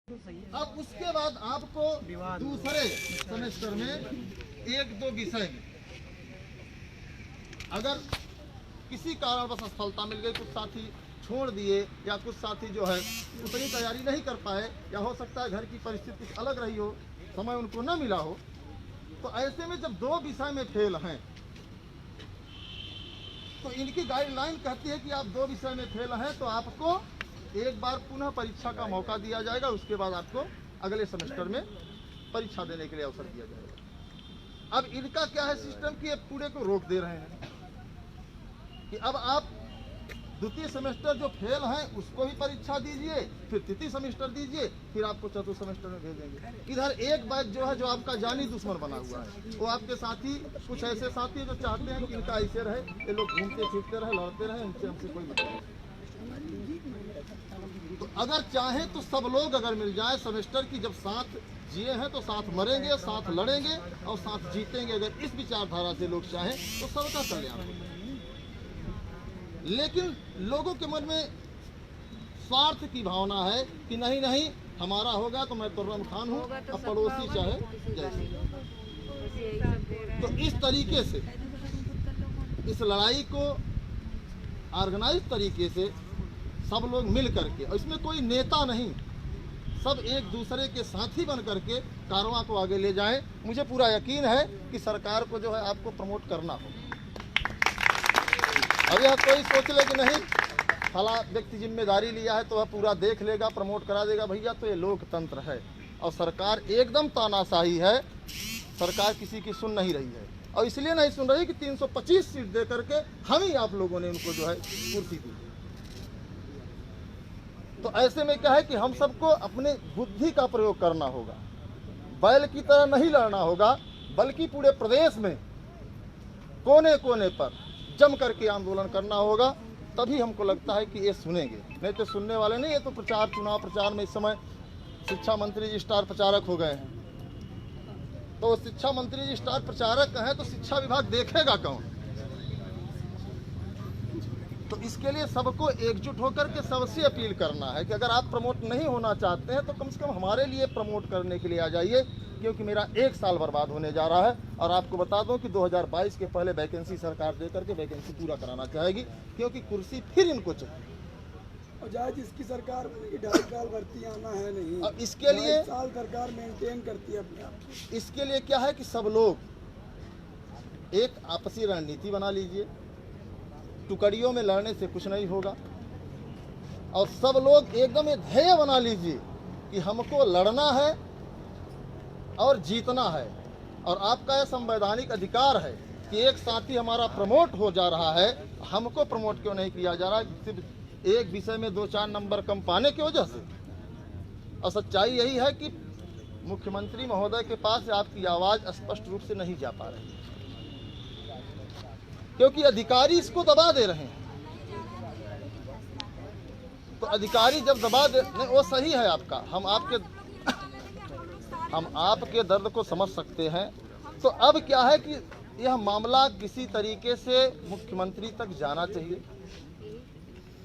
अब उसके बाद आपको दूसरे सेमेस्टर में एक दो विषय में अगर किसी कारणवश असफलता मिल गई, कुछ साथी छोड़ दिए या कुछ साथी जो है उतनी तैयारी नहीं कर पाए, या हो सकता है घर की परिस्थिति कुछ अलग रही हो, समय उनको न मिला हो, तो ऐसे में जब दो विषय में फेल हैं तो इनकी गाइडलाइन कहती है कि आप दो विषय में फेल हैं तो आपको एक बार पुनः परीक्षा का मौका दिया जाएगा। उसके बाद आपको अगले सेमेस्टर में परीक्षा देने के लिए अवसर दिया जाएगा। अब इनका क्या है सिस्टम कि ये पूरे को रोक दे रहे हैं कि अब आप द्वितीय सेमेस्टर जो फेल हैं उसको भी परीक्षा दीजिए, फिर तृतीय सेमेस्टर दीजिए, फिर आपको चतुर्थ सेमेस्टर में भेजेंगे। इधर एक बात जो है, जो आपका जानी दुश्मन बना हुआ है, वो आपके साथी कुछ ऐसे साथी जो चाहते हैं कि इनका ऐसे रहे, ये लोग घूमते फिरते रहे, लड़ते रहे, इनसे हमसे कोई मतलब नहीं। तो अगर चाहे तो सब लोग अगर मिल जाए सेमेस्टर की, जब साथ जिए हैं तो साथ मरेंगे, साथ लड़ेंगे और साथ जीतेंगे। अगर इस विचारधारा से लोग चाहें तो सबका कल्याण होगा। लेकिन लोगों के मन में स्वार्थ की भावना है कि नहीं नहीं हमारा होगा तो मैं तुर्रम खान हूँ, अब पड़ोसी चाहे जैसे। तो इस तरीके से इस लड़ाई को ऑर्गेनाइज तरीके से सब लोग मिल करके, और इसमें कोई नेता नहीं, सब एक दूसरे के साथी बन करके कारवां को आगे ले जाएं। मुझे पूरा यकीन है कि सरकार को जो है आपको प्रमोट करना होगा। अब यह कोई सोच ले कि नहीं फला व्यक्ति जिम्मेदारी लिया है तो वह पूरा देख लेगा, प्रमोट करा देगा, भैया तो ये लोकतंत्र है और सरकार एकदम तानाशाही है। सरकार किसी की सुन नहीं रही है और इसलिए नहीं सुन रही कि 325 सीट दे करके हम ही आप लोगों ने उनको जो है कुर्सी दी। तो ऐसे में क्या है कि हम सबको अपने बुद्धि का प्रयोग करना होगा, बैल की तरह नहीं लड़ना होगा, बल्कि पूरे प्रदेश में कोने कोने पर जम करके आंदोलन करना होगा। तभी हमको लगता है कि ये सुनेंगे, नहीं तो सुनने वाले नहीं। ये तो प्रचार, चुनाव प्रचार में इस समय शिक्षा मंत्री जी स्टार प्रचारक हो गए हैं। तो शिक्षा मंत्री जी स्टार प्रचारक हैं तो शिक्षा विभाग देखेगा कौन? तो इसके लिए सबको एकजुट होकर के सबसे अपील करना है कि अगर आप प्रमोट नहीं होना चाहते हैं तो कम से कम हमारे लिए प्रमोट करने के लिए आ जाइए, क्योंकि मेरा एक साल बर्बाद होने जा रहा है। और आपको बता दूं कि 2022 के पहले वैकेंसी सरकार दे करके वैकेंसी पूरा कराना चाहेगी, क्योंकि कुर्सी फिर इनको चाहिए। और जायज इसकी सरकार 2.5 साल भर्ती आना है नहीं, और इसके लिए साल सरकार मेंटेन करती है अपने आप। इसके लिए क्या है कि सब लोग एक आपसी रणनीति बना लीजिए। टुकड़ियों में लड़ने से कुछ नहीं होगा और सब लोग एकदम ये ध्येय बना लीजिए कि हमको लड़ना है और जीतना है। और आपका यह संवैधानिक अधिकार है कि एक साथी हमारा प्रमोट हो जा रहा है, हमको प्रमोट क्यों नहीं किया जा रहा है? सिर्फ एक विषय में 2-4 नंबर कम पाने की वजह से। और सच्चाई यही है कि मुख्यमंत्री महोदय के पास आपकी आवाज़ स्पष्ट रूप से नहीं जा पा रही, क्योंकि अधिकारी इसको दबा दे रहे हैं। तो अधिकारी जब दबा दे, नहीं वो सही है आपका, हम आपके दर्द को समझ सकते हैं। तो अब क्या है कि यह मामला किसी तरीके से मुख्यमंत्री तक जाना चाहिए।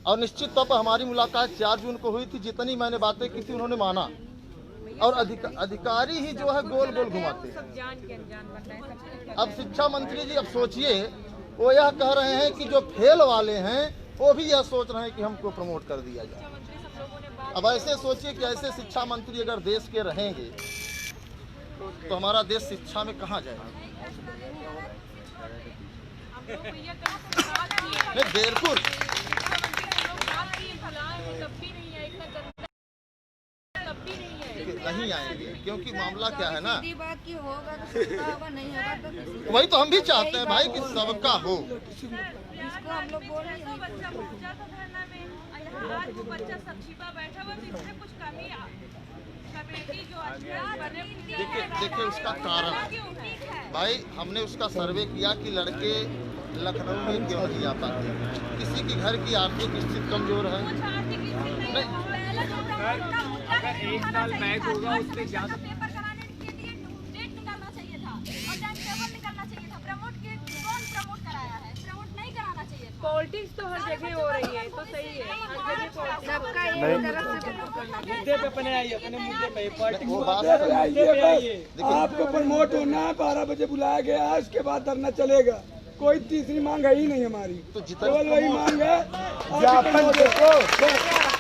और निश्चित तौर पर हमारी मुलाकात 4 जून को हुई थी, जितनी मैंने बातें की थी उन्होंने माना। और अधिकारी ही जो है गोल गोल घुमाते हैं। अब शिक्षा मंत्री जी अब सोचिए, वो यह कह रहे हैं कि जो फेल वाले हैं वो भी यह सोच रहे हैं कि हमको प्रमोट कर दिया जाए। अब ऐसे सोचिए कि ऐसे शिक्षा मंत्री अगर देश के रहेंगे तो हमारा देश शिक्षा में कहाँ जाएगा? नहीं बिल्कुल नहीं आएंगे, क्योंकि मामला क्या है ना, वही तो हम भी चाहते हैं भाई कि सबका हो। देखिए उसका कारण भाई, हमने उसका सर्वे किया कि लड़के लखनऊ में क्यों नहीं आ पाते। किसी की घर की आर्थिक स्थिति कमजोर है। अगर 1 साल बैक होगा उससे ज्यादा पेपर कराने के लिए डेट निकालना चाहिए था और टाइम टेबल निकालना चाहिए था। प्रमोट कौन प्रमोट कराया है? प्रमोट नहीं कराना चाहिए था। पॉलिटिक्स तो हर जगह हो रही है, तो सही है, हर जगह सबका मुद्दे पे अपने आइए, अपने मुद्दे पे पॉलिटिक्स वो बात आपको प्रमोट होना है, 12 बजे बुलाया गया है, उसके बाद धरना चलेगा। कोई तीसरी मांग है ही नहीं हमारी, तो केवल वही मांग है ज्ञापन देखो,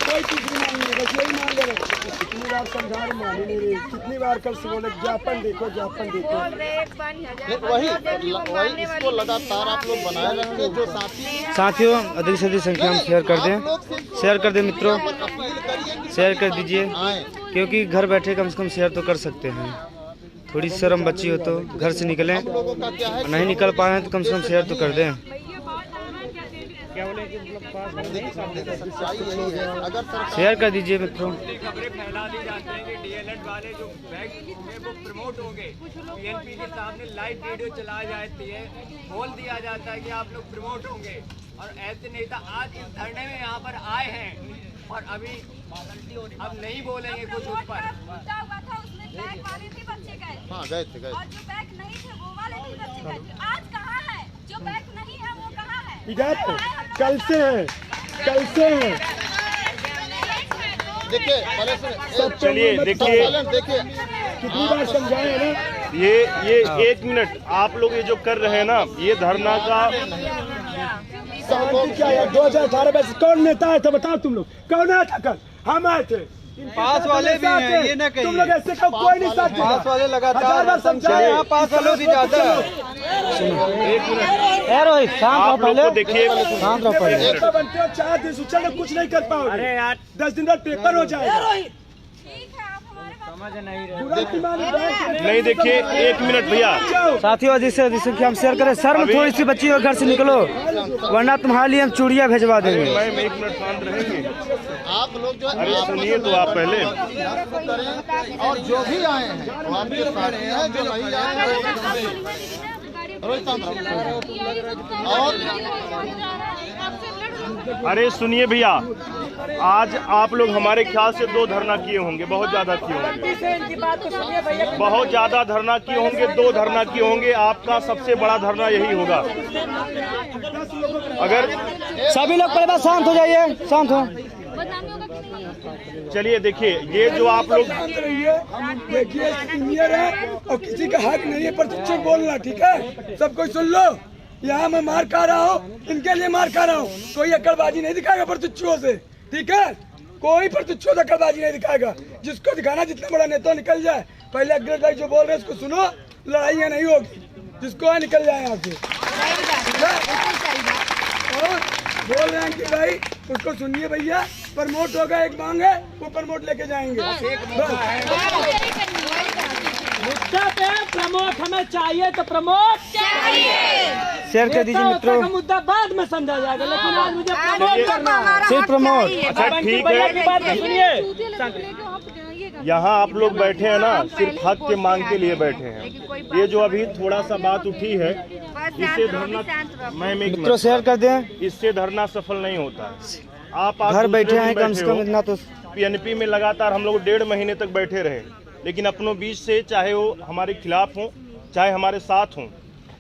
कोई तीसरी मांग नहीं, बस यही मांग है। कितनी बार समझा रहे मान ही नहीं रही, कितनी बार कल सुबह ज्ञापन देखो, ज्ञापन देखो। वही इसको लगातार आप लोग बनाए रखेंगे। जो साथियों अधिक से अधिक संख्या में शेयर कर दें मित्रों, शेयर कर दीजिए, क्योंकि घर बैठे कम से कम शेयर तो कर सकते हैं। थोड़ी शर्म बची हो तो घर से निकलें, नहीं निकल पा रहे हैं तो कम से कम शेयर तो कर दें। शेयर कर दीजिए मित्रों। खबरें फैला दी जाती हैं कि डीएलएड वाले जो बैग होंगे वो प्रमोट होंगे, पीएनपी के सामने लाइव वीडियो चलाई जाती है, बोल दिया जाता है कि आप लोग प्रमोट होंगे, और ऐसे नेता आज इस धरने में यहाँ पर आए हैं और अभी अब नहीं बोलेंगे कुछ उस पर। मुद्दा हुआ था, उसमें बैग वाले भी बच्चे गए थे। हाँ गए थे और जो बैग नहीं थे वो वाले भी बच्चे गए थे। आज कहाँ है? जो बैग नहीं है वो कहाँ है? कल से है, कल से है। देखिए पहले से चलिए देखिए, देखिए कितनी बार समझाए ना, ये 1 मिनट आप लोग ये जो कर रहे हैं ना, ये धरना का शांति क्या है? 2018 में कौन नेता आए थे बताओ तुम लोग, कौन आया था कल? हम आए थे, पास वाले भी हैं, ये ना कहिए। तुम लोग ऐसे कहो, कोई नहीं साथ देगा। पास वाले लगातार, हजार बार समझाए, यहाँ पास वालों से ज्यादा। रोहित शांत रहो, पहले देखिए, शांत रहो पहले। नेता बनते हो 4 दिन से चलो, कुछ नहीं कर पाओगे। अरे यार 10 दिन बाद पेपर हो जाएगा। ठीक है, आप हमारे बात समझ नहीं रहे। पूरा दिमाग नहीं देखिए, 1 मिनट भैया, साथियों अधिक से अधिक संख्या में शेयर करें। शर्म थोड़ी सी बच्ची हो, घर से निकलो, वरना तुम्हारे लिए हम चूड़ियाँ भेजवा देंगे। मैम 1 मिनट शांत रहेंगे। आप लोग जो अरे सुनिए तो आप पहले, करें, और जो भी आए हैं वो आपके साथ हैं, जो नहीं आए हैं और अरे सुनिए भैया, आज आप लोग हमारे ख्याल से 2 धरना किए होंगे, बहुत ज्यादा किए होंगे, बहुत ज्यादा धरना किए होंगे, 2 धरना किए होंगे। आपका सबसे बड़ा धरना यही होगा। अगर सभी लोग पहले बात शांत हो जाइए, शांत हो। चलिए देखिए, ये जो आप लोग देखिए सीनियर है और किसी का हक नहीं है पर बोलना, ठीक है? सब कोई सुन लो, यहाँ मैं मार खा रहा हूँ, इनके लिए मार खा रहा हूँ, कोई अकड़बाजी नहीं दिखाएगा परतुच्छुओं से, ठीक है? कोई परतुच्छुओं से अकड़बाजी नहीं दिखाएगा। जिसको दिखाना जितना बड़ा नेता निकल जाए, पहले अग्रज भाई जो बोल रहे हैं उसको सुनो, लड़ाई नहीं होगी, जिसको है निकल जाए यहाँ से। और बोल रहे हैं कि भाई उसको सुनिए भैया, प्रमोट होगा, एक मांग है वो प्रमोट लेके जाएंगे। मुद्दा पे प्रमोट हमें चाहिए तो प्रमोट चाहिए। शेयर कर दीजिए मित्रों। मुद्दा बाद में समझा जाएगा, लेकिन आज मुझे प्रमोट करना है, सिर्फ प्रमोट। अच्छा ठीक है, सुनिए। यहाँ आप लोग बैठे हैं ना, सिर्फ हक के मांग के लिए बैठे हैं। ये जो अभी थोड़ा सा बात उठी है, इससे धरना, मैं मित्रों शेयर कर दें, इससे धरना सफल नहीं होता। आप घर बैठे हैं, कम से कम इतना तो। पीएनपी में लगातार हम लोग 1.5 महीने तक बैठे रहे, लेकिन अपनों बीच से, चाहे वो हमारे खिलाफ हों चाहे हमारे साथ हों,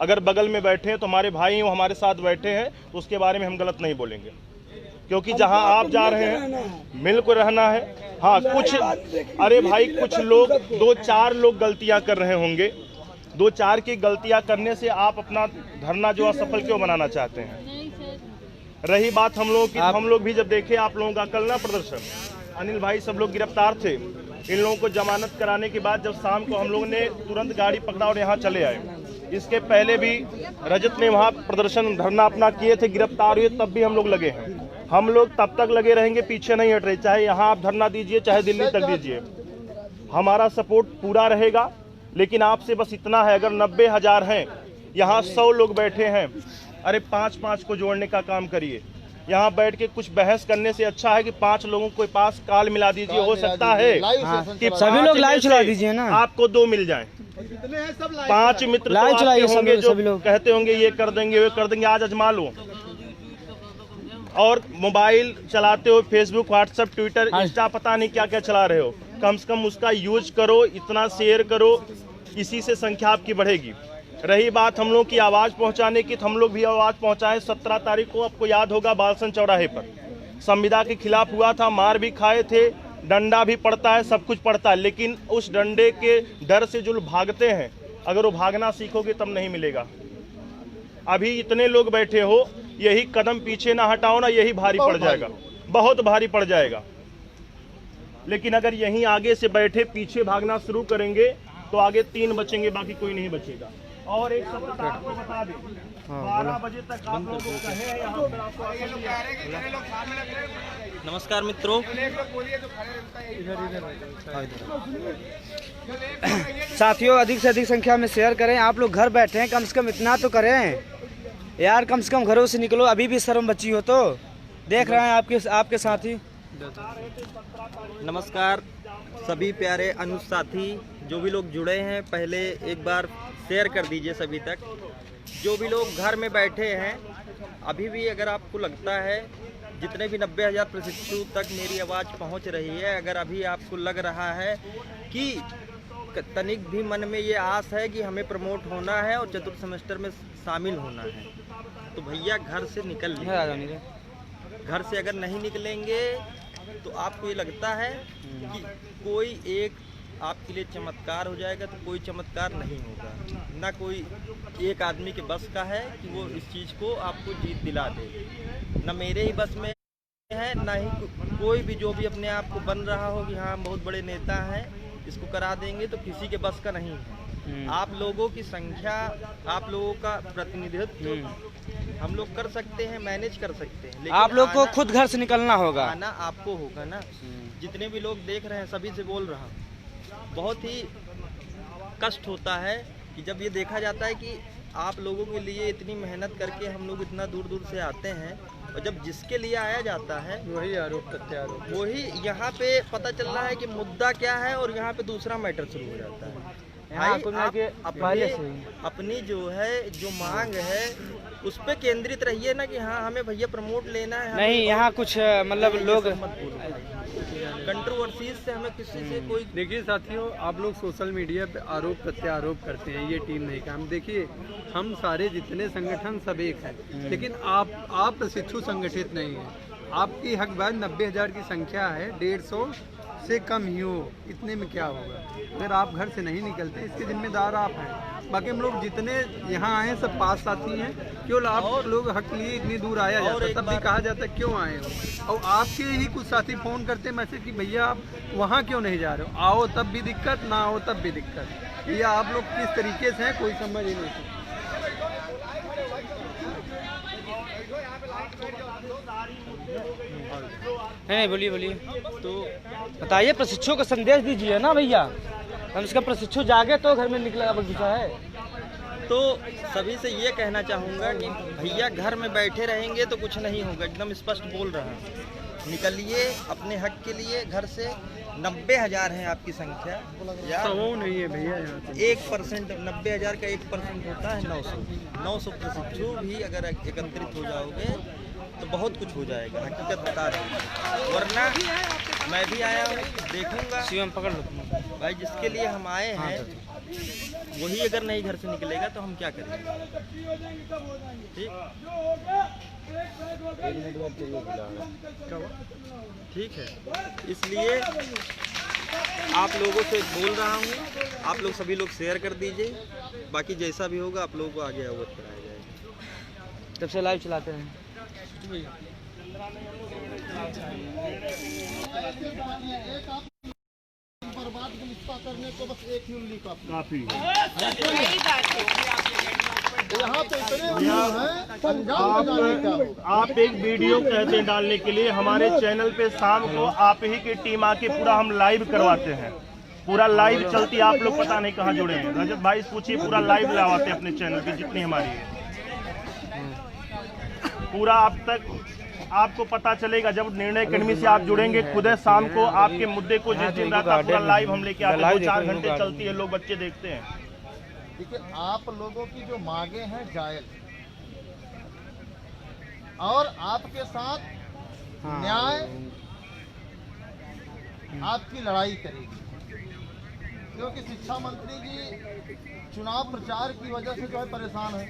अगर बगल में बैठे हैं तो हमारे भाई हैं, वो हमारे साथ बैठे हैं, तो उसके बारे में हम गलत नहीं बोलेंगे, क्योंकि जहां आप जा रहे हैं मिल को रहना है। हाँ कुछ, अरे भाई कुछ लोग 2-4 लोग गलतियां कर रहे होंगे, 2-4 की गलतियां करने से आप अपना धरना जो असफल क्यों बनाना चाहते हैं? रही बात हम लोगों की, हम लोग भी जब देखे आप लोगों का कल ना प्रदर्शन, अनिल भाई सब लोग गिरफ्तार थे, इन लोगों को जमानत कराने के बाद जब शाम को हम लोगों ने तुरंत गाड़ी पकड़ा और यहाँ चले आए। इसके पहले भी रजत ने वहाँ प्रदर्शन धरना अपना किए थे, गिरफ्तार हुए, तब भी हम लोग लगे हैं। हम लोग तब तक लगे रहेंगे, पीछे नहीं हट रहे, चाहे यहाँ आप धरना दीजिए चाहे दिल्ली तक दीजिए, हमारा सपोर्ट पूरा रहेगा। लेकिन आपसे बस इतना है, अगर 90,000 हैं, यहाँ 100 लोग बैठे हैं, अरे 5-5 को जोड़ने का काम करिए। यहाँ बैठ के कुछ बहस करने से अच्छा है कि 5 लोगों के पास काल मिला दीजिए, हो सकता है कि सभी लोग लाइव चला दीजिए ना, आपको 2 मिल जाएं। 5 मित्र लाइव चलाइए होंगे जो सभी लोग कहते होंगे ये कर देंगे वो कर देंगे, आज आजमा लो। और मोबाइल चलाते हो, फेसबुक, व्हाट्सएप, ट्विटर, इंस्टा, पता नहीं क्या क्या चला रहे हो, कम से कम उसका यूज करो, इतना शेयर करो, इसी से संख्या आपकी बढ़ेगी। रही बात हम लोग की आवाज़ पहुंचाने की, तो हम लोग भी आवाज़ पहुंचाए। 17 तारीख को आपको याद होगा बालसन चौराहे पर संविदा के खिलाफ हुआ था, मार भी खाए थे, डंडा भी पड़ता है, सब कुछ पड़ता है, लेकिन उस डंडे के डर से जो लोग भागते हैं, अगर वो भागना सीखोगे तब नहीं मिलेगा। अभी इतने लोग बैठे हो, यही कदम पीछे ना हटाओ ना, यही भारी पड़ जाएगा, बहुत भारी पड़ जाएगा। लेकिन अगर यहीं आगे से बैठे पीछे भागना शुरू करेंगे तो आगे 3 बचेंगे, बाकी कोई नहीं बचेगा। और एक सप्ताह आपको बता दें, 12 बजे तक आप लोगों को कहे यहाँ पर आपको। नमस्कार मित्रों, साथियों अधिक से अधिक संख्या में शेयर करें। आप लोग घर बैठे हैं, कम से कम इतना तो करें यार, कम से कम घरों से निकलो। अभी भी शर्म बची हो तो देख रहे हैं आपके साथी। नमस्कार सभी प्यारे अनुज साथी, जो भी लोग जुड़े हैं पहले एक बार शेयर कर दीजिए सभी तक। जो भी लोग घर में बैठे हैं, अभी भी अगर आपको लगता है, जितने भी 90,000 प्रशिक्षु तक मेरी आवाज़ पहुंच रही है, अगर अभी आपको लग रहा है कि तनिक भी मन में ये आस है कि हमें प्रमोट होना है और चतुर्थ सेमेस्टर में शामिल होना है, तो भैया घर से निकल लीजिए। घर से अगर नहीं निकलेंगे तो आपको ये लगता है कि कोई एक आपके लिए चमत्कार हो जाएगा, तो कोई चमत्कार नहीं होगा। ना कोई एक आदमी के बस का है कि वो इस चीज़ को आपको जीत दिला दे, ना मेरे ही बस में है, ना ही कोई भी जो भी अपने आप को बन रहा हो कि हाँ बहुत बड़े नेता हैं, इसको करा देंगे, तो किसी के बस का नहीं है। आप लोगों की संख्या, आप लोगों का प्रतिनिधित्व हम लोग कर सकते हैं, मैनेज कर सकते हैं, लेकिन आप लोग को खुद घर से निकलना होगा, आना आपको होगा ना। जितने भी लोग देख रहे हैं सभी से बोल रहा हूँ, बहुत ही कष्ट होता है कि जब ये देखा जाता है कि आप लोगों के लिए इतनी मेहनत करके हम लोग इतना दूर दूर से आते हैं, और जब जिसके लिए आया जाता है वही आरोप प्रत्यारोप, वही यहाँ पे पता चल रहा है कि मुद्दा क्या है, और यहाँ पे दूसरा मैटर शुरू हो जाता है। भाई आप अपनी जो है जो मांग है उस पे केंद्रित रहिए ना, कि हाँ हमें भैया प्रमोट लेना है। नहीं यहाँ कुछ मतलब लोग कंट्रोवर्सीज से हमें किसी से कोई। देखिए साथियों, आप लोग सोशल मीडिया पे आरोप प्रत्यारोप करते हैं, ये टीम नहीं काम। देखिए हम सारे जितने संगठन सब एक हैं, लेकिन आप प्रशिक्षु संगठित नहीं है। आपकी हक बात 90,000 की संख्या है, 150 से कम ही हो, इतने में क्या होगा। अगर आप घर से नहीं निकलते, इसके जिम्मेदार आप हैं। बाकी हम लोग जितने यहाँ आए सब पास साथी हैं, क्यों आप लोग हक लिए इतनी दूर आया जाता है, तब भी कहा जाता है क्यों आए हो। और आपके ही कुछ साथी फ़ोन करते मैसेज कि भैया आप वहाँ क्यों नहीं जा रहे हो, आओ तब भी दिक्कत, ना आओ तब भी दिक्कत। ये आप लोग किस तरीके से हैं कोई समझ ही नहीं सकता। नहीं बोलिए तो बताइए, प्रशिक्षु का संदेश दीजिए ना भैया, कम से कम प्रशिक्षु जागे तो घर में निकला बगीचा है। तो सभी से ये कहना चाहूँगा कि भैया घर में बैठे रहेंगे तो कुछ नहीं होगा, एकदम स्पष्ट बोल रहा हूँ। निकलिए अपने हक के लिए घर से। 90,000 है आपकी संख्या यार, वो नहीं है भैया। 1% 90,000 का 1% होता है 900 प्रशिक्षु भी अगर एकत्रित हो जाओगे तो बहुत कुछ हो जाएगा। हकीकत बता रही, वरना मैं भी आया हूँ, देखूंगा शिवम पकड़ लो भाई, जिसके लिए हम आए हैं वही अगर नहीं घर से निकलेगा तो हम क्या करेंगे। ठीक है, इसलिए आप लोगों से बोल रहा हूँ, आप लोग सभी लोग शेयर कर दीजिए। बाकी जैसा भी होगा आप लोगों को आगे अवगत कराया जाएगा। तब से लाइव चलाते हैं। बर्बाद करने को बस एक ही उंगली काफी यहाँ पे इतने हैं, अंजाम बनाने का। आप एक वीडियो कहते हैं डालने के लिए, हमारे चैनल पे शाम को आप ही की टीम आके पूरा हम लाइव करवाते हैं, पूरा लाइव चलती है। आप लोग पता नहीं कहाँ जुड़े हैं, रजत भाई पूछिए, पूरा लाइव लावाते हैं अपने चैनल पे जितनी हमारी है। पूरा अब तक आपको पता चलेगा जब निर्णय अकेडमी से आप जुड़ेंगे, खुद शाम को आपके मुद्दे को जिस दिन रात पूरा लाइव हम लेके आते हैं। 2-4 घंटे चलती है, लोग बच्चे देखते हैं। देखिए आप लोगों की जो मांगे हैं जायज, और आपके साथ न्याय आपकी लड़ाई करेगी। क्योंकि शिक्षा मंत्री जी चुनाव प्रचार की वजह से जो है परेशान है,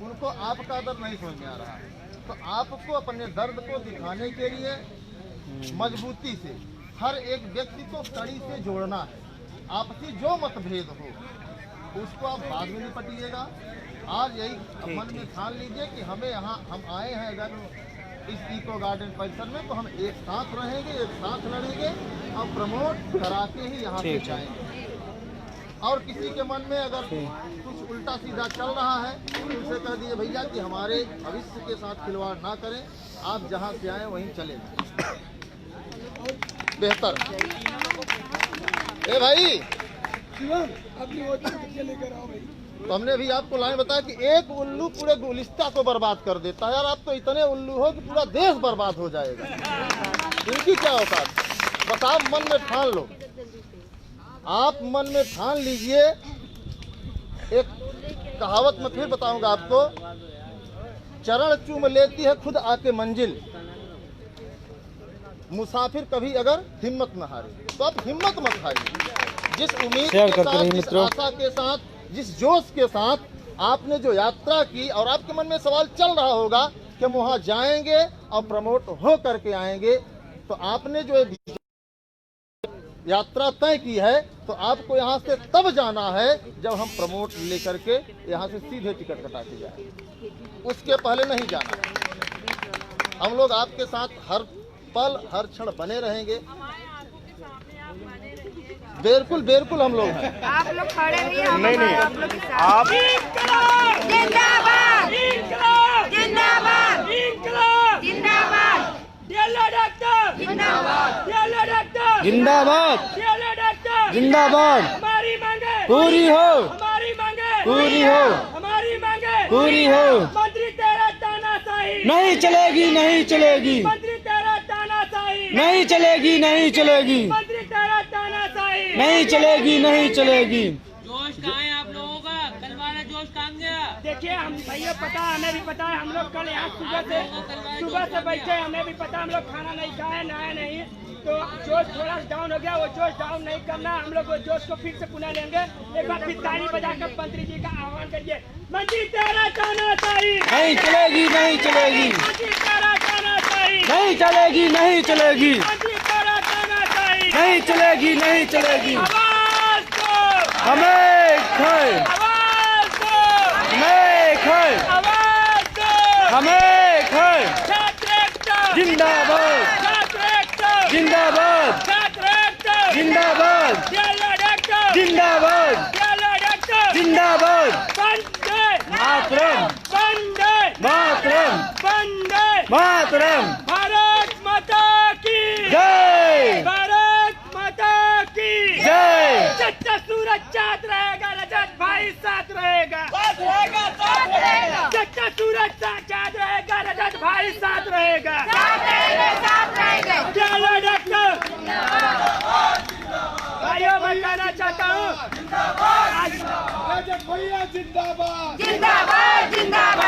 उनको आपका दर्द नहीं समझ में आ रहा है। तो आपको अपने दर्द को दिखाने के लिए मजबूती से हर एक व्यक्ति को कड़ी से जोड़ना है। आपसी जो मतभेद हो उसको आप बाद में निपटिएगा। आज यही मन में ठान लीजिए कि हमें यहाँ हम आए हैं अगर इस इको गार्डन परिसर में, तो हम एक साथ रहेंगे, एक साथ लड़ेंगे और प्रमोट करा के ही यहाँ से जाएंगे। और किसी के मन में अगर कुछ उल्टा सीधा चल रहा है तो उनसे कह दिए भैया कि हमारे भविष्य के साथ खिलवाड़ ना करें, आप जहाँ से आए वहीं चले जाएं, बेहतर। ए भाई अपनी वोट लेकर आओ भाई। तो हमने भी आपको लाइन बताया कि एक उल्लू पूरे गुलिस्ता को बर्बाद कर देता है। यार आप तो इतने उल्लू हो कि पूरा देश बर्बाद हो जाएगा। इनकी क्या औकात? बस आप मन में ठान लो, आप मन में ठान लीजिए। एक कहावत मैं फिर बताऊंगा आपको, चरण चूम लेती है खुद आके मंजिल, मुसाफिर कभी अगर हिम्मत न हारे। तो आप हिम्मत मत हारिए। जिस उम्मीद के साथ, जिस आशा के साथ, जिस जोश के साथ आपने जो यात्रा की, और आपके मन में सवाल चल रहा होगा कि हम वहां जाएंगे और प्रमोट हो करके आएंगे, तो आपने जो यात्रा तय की है, तो आपको यहाँ से तब जाना है जब हम प्रमोट लेकर के यहाँ से सीधे टिकट कटा के जाए, उसके पहले नहीं जाना। हम लोग आपके साथ हर पल हर क्षण बने रहेंगे। बिल्कुल बिल्कुल हम लोग हैं। आप लोग खड़े रहिए, हम नहीं नहीं आप लोग के साथ। आप जिंदाबाद जिंदाबाद जिंदाबाद जिंदाबाद जिंदाबाद जिंदाबाद हमारी मांगे पूरी हो, हमारी मांगे पूरी हो, हमारी मांगे पूरी हो। मंत्री तेरा तानाशाही नहीं चलेगी, नहीं चलेगी, मंत्री तेरा तानाशाही नहीं चलेगी, नहीं चलेगी, मंत्री तेरा तानाशाही नहीं चलेगी, नहीं चलेगी। जोश कहाँ है आप लोगों का? कल वाला जोश कहाँ गया? देखिए हम भैया पता है, हमें भी पता है। हम लोग कल यहाँ सुबह से बैठे, हमें भी पता, हम लोग खाना नहीं खाए, नहाए नहीं, तो जोश थोड़ा डाउन हो गया। वो जोश डाउन नहीं करना, हम लोग वो जोश को फिर से पुनः लेंगे। एक बार फिर ताली बजाकर मंत्री जी का आह्वान करिए, मंत्री तेरा तानाशाही नहीं चलेगी, नहीं चलेगी, मंत्री तेरा तानाशाही नहीं चलेगी, नहीं चलेगी, मंत्री तेरा तानाशाही नहीं चलेगी, नहीं चलेगी। आवाज दो, हमें खाए, आवाज दो, हमें खाए, आवाज दो, हमें खाए। छात्र एकता जिंदाबाद, छात्र एकता जिंदाबाद, छात्र एकता जिंदाबाद, जिंदाबाद, जिंदाबाद। वंदे मातरम, वंदे मातरम, वंदे मातरम। भारत माता की जय, भारत माता की जय। सच्चा सूरज साथ रहेगा, रजत भाई साथ रहेगा, सच्चा सूरज साथ रहेगा, रजत भाई साथ रहेगा। चलो डॉक्टर भाइयों, मैं कहना चाहता हूँ भैया जिंदाबाद। जिंदाबाद जिंदाबाद।